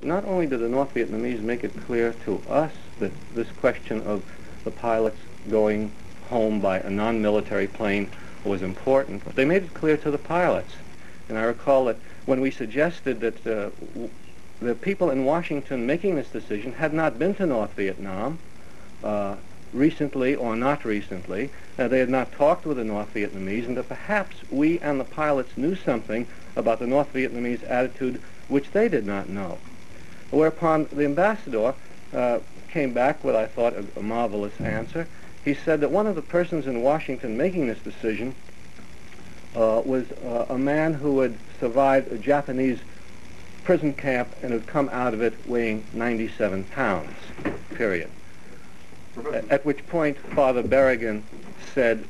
not only did the North Vietnamese make it clear to us that this question of the pilots going home by a non-military plane was important, but they made it clear to the pilots. And I recall that when we suggested that the people in Washington making this decision had not been to North Vietnam recently or not recently, they had not talked with the North Vietnamese, and that perhaps we and the pilots knew something about the North Vietnamese attitude which they did not know. Whereupon the ambassador came back with, I thought, a marvelous answer. He said that one of the persons in Washington making this decision was a man who had survived a Japanese prison camp and had come out of it weighing 97 pounds, period. At which point Father Berrigan said,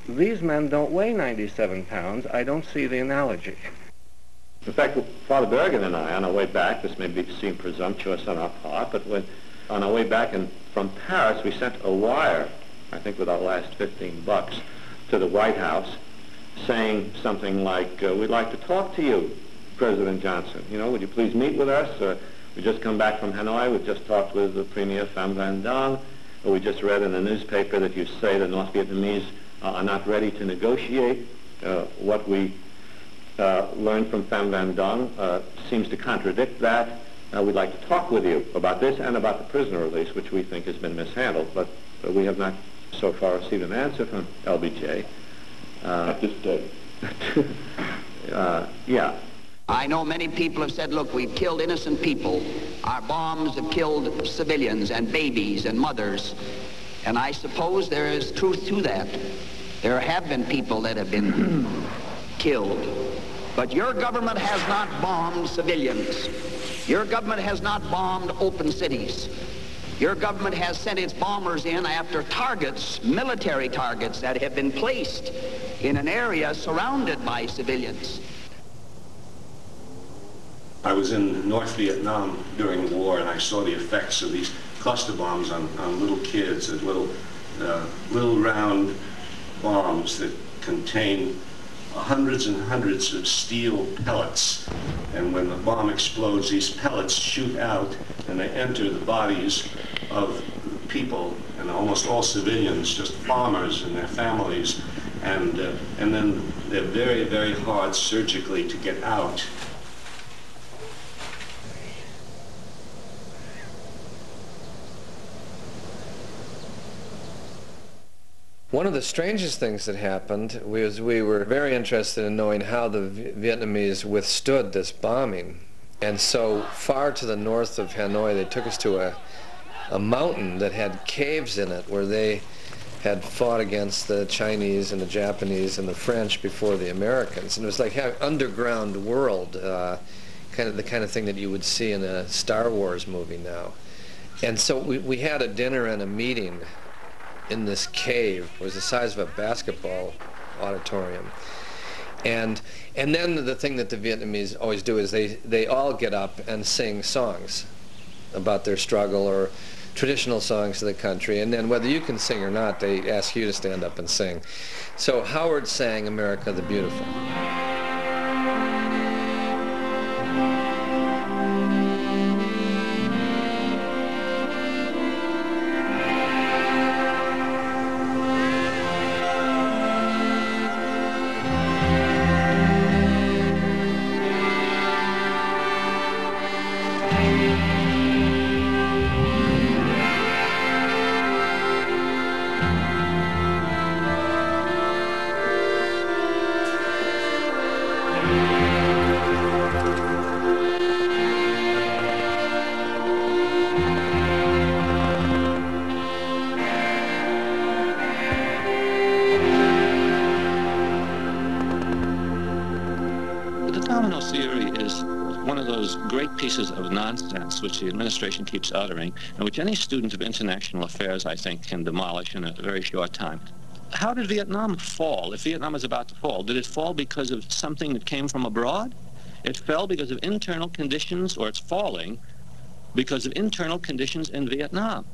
"These men don't weigh 97 pounds. I don't see the analogy." In fact, Father Berrigan and I, on our way back, this may seem presumptuous on our part, but on our way back from Paris, we sent a wire, I think with our last $15, to the White House, saying something like, "We'd like to talk to you, President Johnson. You know, would you please meet with us? We just come back from Hanoi. We've just talked with the Premier Pham Van Dong. We just read in the newspaper that you say the North Vietnamese are not ready to negotiate. What we learned from Pham Van Dong seems to contradict that. We'd like to talk with you about this and about the prisoner release, which we think has been mishandled, but we have not so far received an answer from LBJ. At this day. Yeah. I know many people have said, look, we've killed innocent people. Our bombs have killed civilians and babies and mothers. And I suppose there is truth to that. There have been people that have been killed. But your government has not bombed civilians. Your government has not bombed open cities. Your government has sent its bombers in after targets, military targets, that have been placed in an area surrounded by civilians. I was in North Vietnam during the war, and I saw the effects of these cluster bombs on little kids, and little round bombs that contain hundreds and hundreds of steel pellets. And when the bomb explodes, these pellets shoot out, and they enter the bodies of people, and almost all civilians, just farmers and their families, and then they're very, very hard surgically to get out. One of the strangest things that happened was we were very interested in knowing how the Vietnamese withstood this bombing. And so far to the north of Hanoi, they took us to a mountain that had caves in it where they had fought against the Chinese and the Japanese and the French before the Americans. And it was like an underground world, the kind of thing that you would see in a Star Wars movie now. And so we had a dinner and a meeting in this cave. It was the size of a basketball auditorium. And then the thing that the Vietnamese always do is they all get up and sing songs about their struggle or traditional songs of the country, and then whether you can sing or not, they ask you to stand up and sing. So Howard sang America the Beautiful. Domino theory is one of those great pieces of nonsense which the administration keeps uttering, and which any student of international affairs, I think, can demolish in a very short time. How did Vietnam fall? If Vietnam is about to fall, did it fall because of something that came from abroad? It fell because of internal conditions, or it's falling because of internal conditions in Vietnam.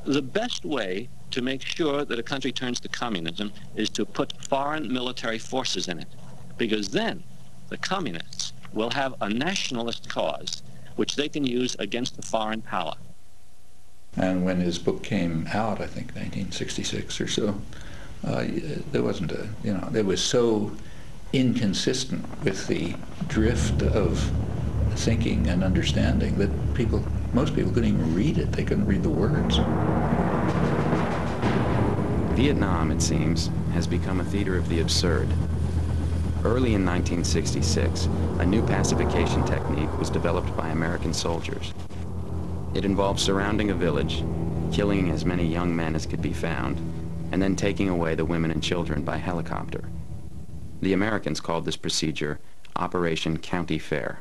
The best way to make sure that a country turns to communism is to put foreign military forces in it, because then the communists will have a nationalist cause. which they can use against the foreign power. And when his book came out, I think 1966 or so, there wasn't a, it was so inconsistent with the drift of thinking and understanding that most people couldn't even read it. They couldn't read the words. Vietnam, it seems, has become a theater of the absurd. Early in 1966, a new pacification technique was developed by American soldiers. It involved surrounding a village, killing as many young men as could be found, and then taking away the women and children by helicopter. The Americans called this procedure Operation County Fair.